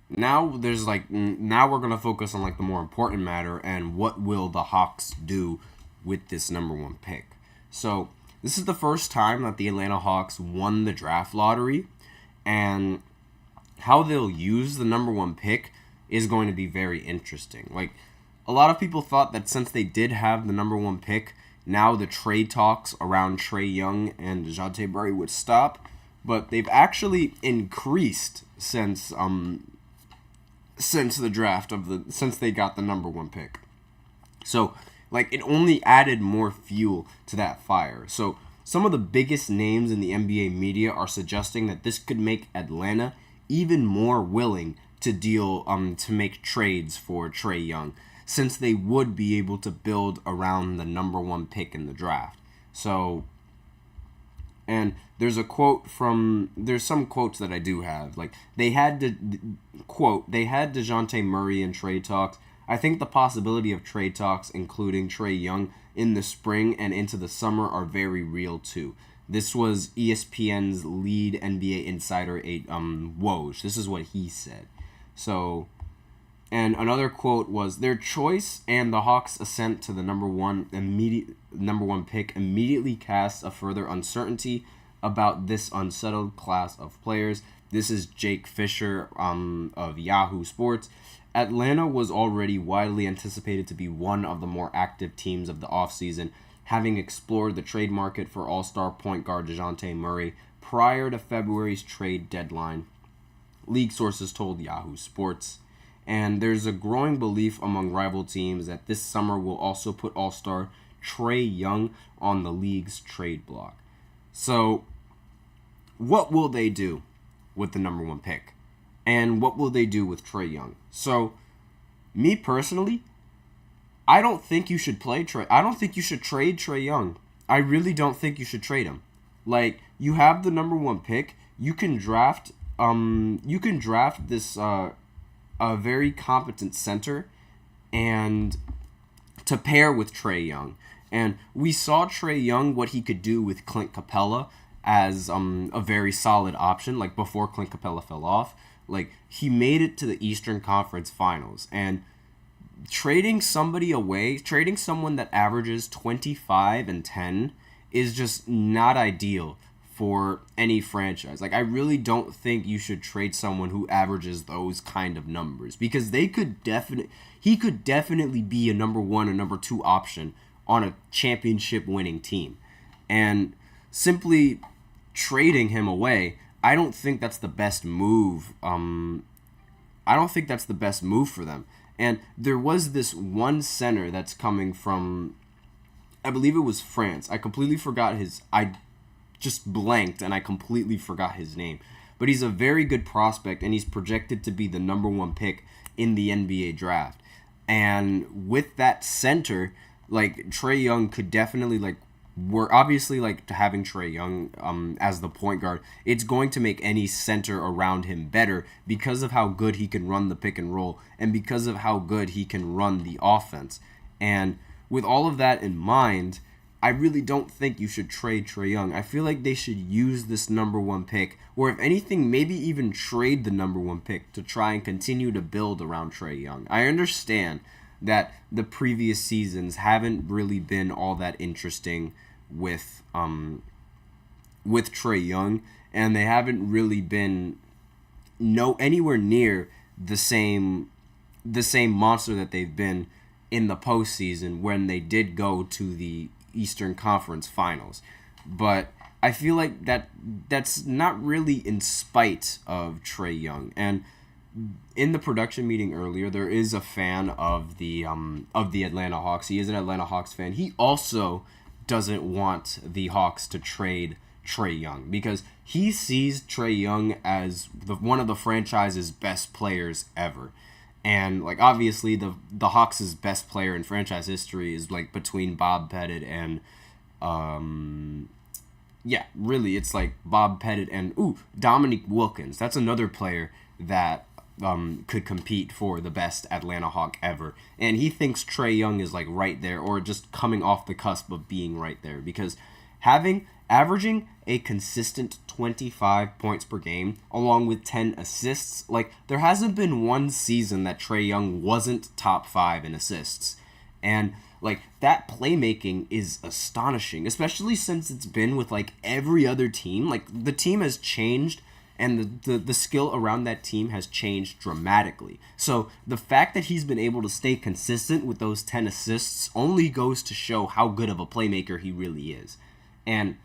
now we're going to focus on the more important matter and what will the Hawks do with this number one pick. So this is the first time that the Atlanta Hawks won the draft lottery, and how they'll use the number one pick is going to be very interesting. A lot of people thought that since they did have the number one pick, now the trade talks around Trae Young and DeJounte Murray would stop, but they've actually increased since the draft since they got the number one pick. So, it only added more fuel to that fire. So, some of the biggest names in the NBA media are suggesting that this could make Atlanta even more willing to deal to make trades for Trae Young, since they would be able to build around the number one pick in the draft. So, and there's some quotes that I do have. They had DeJounte Murray in trade talks. I think the possibility of trade talks, including Trae Young, in the spring and into the summer are very real too. This was ESPN's lead NBA insider, Woj. This is what he said. So, and another quote was, their choice and the Hawks' ascent to the number one pick immediately casts a further uncertainty about this unsettled class of players. This is Jake Fisher of Yahoo Sports. Atlanta was already widely anticipated to be one of the more active teams of the offseason, having explored the trade market for all-star point guard DeJounte Murray prior to February's trade deadline, league sources told Yahoo Sports. And there's a growing belief among rival teams that this summer will also put all-star Trae Young on the league's trade block. So, what will they do with the number one pick? And what will they do with Trae Young? So, me personally, I don't think you should trade Trae Young. I really don't think you should trade him. You have the number one pick. You can draft this a very competent center and to pair with Trae Young. And we saw Trae Young, what he could do with Clint Capella as a very solid option, before Clint Capella fell off. He made it to the Eastern Conference Finals. And trading someone that averages 25 and 10 is just not ideal for any franchise. I really don't think you should trade someone who averages those kind of numbers, because he could definitely be a number one or number two option on a championship winning team. And simply trading him away, I don't think that's the best move. I don't think that's the best move for them. And there was this one center that's coming from, I believe it was France. I completely forgot I just blanked and I completely forgot his name. But he's a very good prospect, and he's projected to be the number one pick in the NBA draft. And with that center, Trae Young could definitely, we're obviously, having Trae Young as the point guard, it's going to make any center around him better because of how good he can run the pick and roll and because of how good he can run the offense. And with all of that in mind, I really don't think you should trade Trae Young. I feel like they should use this number one pick, or if anything, maybe even trade the number one pick to try and continue to build around Trae Young. I understand that the previous seasons haven't really been all that interesting with Trae Young, and they haven't really been anywhere near the same monster that they've been in the postseason when they did go to the Eastern Conference Finals. But I feel like that's not really in spite of Trae Young. And in the production meeting earlier, there is a fan of the Atlanta Hawks. He is an Atlanta Hawks fan. He also doesn't want the Hawks to trade Trae Young because he sees Trae Young as one of the franchise's best players ever. And like obviously the Hawks' best player in franchise history is like between Bob Pettit and really it's like Bob Pettit and Dominique Wilkins. That's another player that could compete for the best Atlanta Hawk ever. And he thinks Trae Young is like right there, or just coming off the cusp of being right there, because averaging a consistent 25 points per game along with 10 assists, like there hasn't been one season that Trae Young wasn't top 5 in assists. And like that playmaking is astonishing, especially since it's been with like every other team. Like the team has changed, and the skill around that team has changed dramatically. So the fact that he's been able to stay consistent with those 10 assists only goes to show how good of a playmaker he really is. And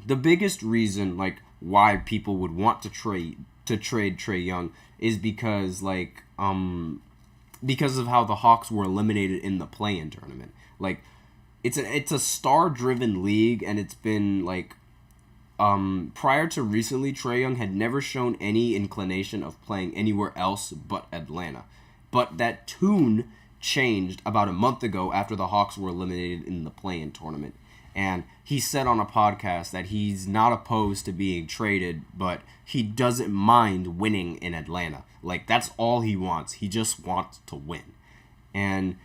the biggest reason like why people would want to trade Trae Young is because because of how the Hawks were eliminated in the play-in tournament. Like it's a star-driven league, and it's been like prior to recently, Trae Young had never shown any inclination of playing anywhere else but Atlanta. But that tune changed about a month ago after the Hawks were eliminated in the play-in tournament. And he said on a podcast that he's not opposed to being traded, but he doesn't mind winning in Atlanta. Like, that's all he wants. He just wants to win. And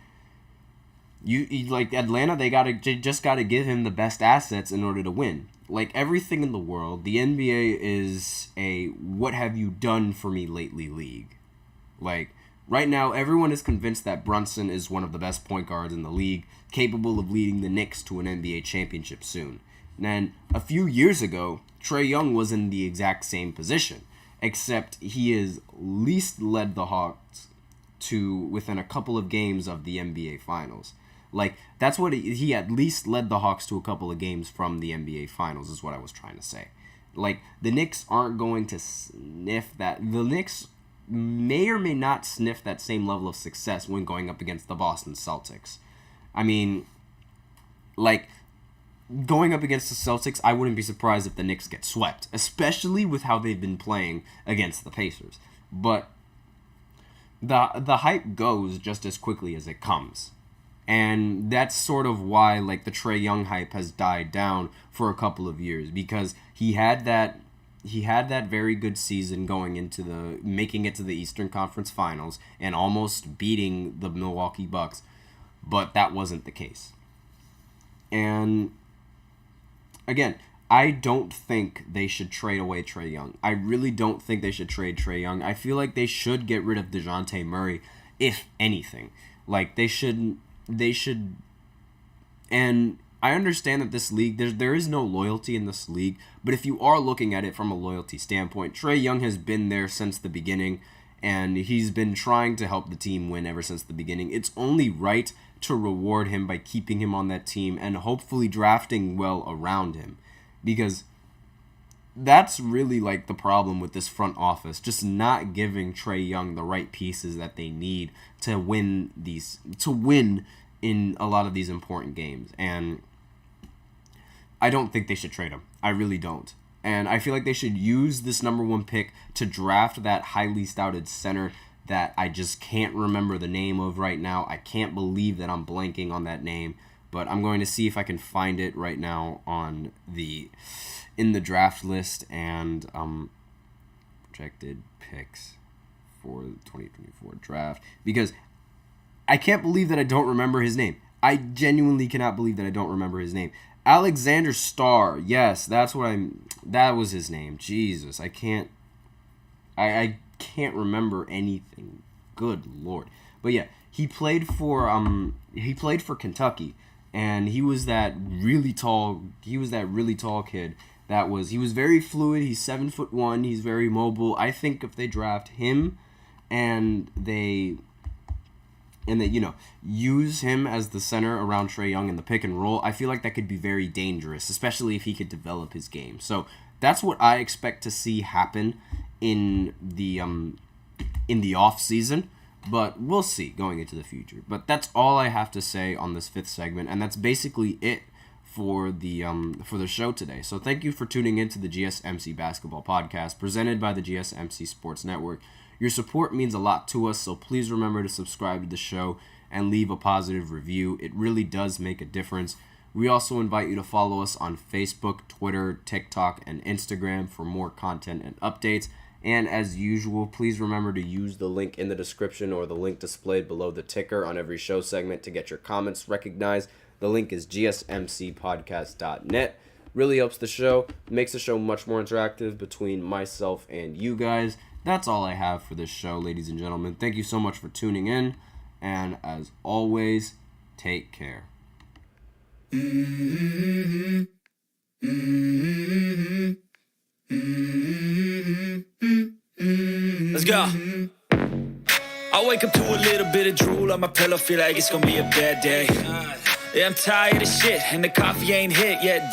you like Atlanta, they just gotta give him the best assets in order to win. Like everything in the world, the NBA is a what have you done for me lately league. Like right now, everyone is convinced that Brunson is one of the best point guards in the league, capable of leading the Knicks to an NBA championship soon. And then a few years ago, Trae Young was in the exact same position, except he has least led the Hawks to within a couple of games of the NBA Finals. Like, that's what he at least led the Hawks to a couple of games from the NBA Finals, is what I was trying to say. Like, the Knicks aren't going to sniff that. The Knicks may or may not sniff that same level of success when going up against the Boston Celtics. I mean, like, going up against the Celtics, I wouldn't be surprised if the Knicks get swept, especially with how they've been playing against the Pacers. But the hype goes just as quickly as it comes. And that's sort of why like the Trae Young hype has died down for a couple of years, because he had that very good season going into making it to the Eastern Conference Finals and almost beating the Milwaukee Bucks, but that wasn't the case. And again, I don't think they should trade away Trae Young. I really don't think they should trade Trae Young. I feel like they should get rid of DeJounte Murray, if anything. Like they should, and I understand that this league, there is no loyalty in this league, but if you are looking at it from a loyalty standpoint, Trae Young has been there since the beginning, and he's been trying to help the team win ever since the beginning. It's only right to reward him by keeping him on that team and hopefully drafting well around him, because that's really like the problem with this front office, just not giving Trae Young the right pieces that they need to win in a lot of these important games. And I don't think they should trade him. I really don't. And I feel like they should use this number 1 pick to draft that highly touted center that I just can't remember the name of right now. I can't believe that I'm blanking on that name, but I'm going to see if I can find it right now in the draft list and projected picks for the 2024 draft, because I can't believe that I don't remember his name. I genuinely cannot believe that I don't remember his name. Alexander Starr. Yes, that was his name. Jesus, I can't remember anything. Good Lord. But yeah, he played for Kentucky, and he was that really tall kid. He was very fluid. He's 7'1". He's very mobile. I think if they draft him and they use him as the center around Trae Young in the pick and roll, I feel like that could be very dangerous, especially if he could develop his game. So that's what I expect to see happen in the off season, but we'll see going into the future. But that's all I have to say on this 5th segment, and that's basically it for the show today. So thank you for tuning in to the GSMC Basketball Podcast presented by the GSMC Sports Network, Your support means a lot to us, so please remember to subscribe to the show and leave a positive review. It really does make a difference. We also invite you to follow us on Facebook, Twitter, TikTok, and Instagram for more content and updates. And as usual, please remember to use the link in the description or the link displayed below the ticker on every show segment to get your comments recognized. The link is gsmcpodcast.net. Really helps the show, makes the show much more interactive between myself and you guys. That's all I have for this show, ladies and gentlemen. Thank you so much for tuning in. And as always, take care. Let's go. I wake up to a little bit of drool on my pillow, feel like it's gonna be a bad day. Yeah, I'm tired of shit, and the coffee ain't hit yet.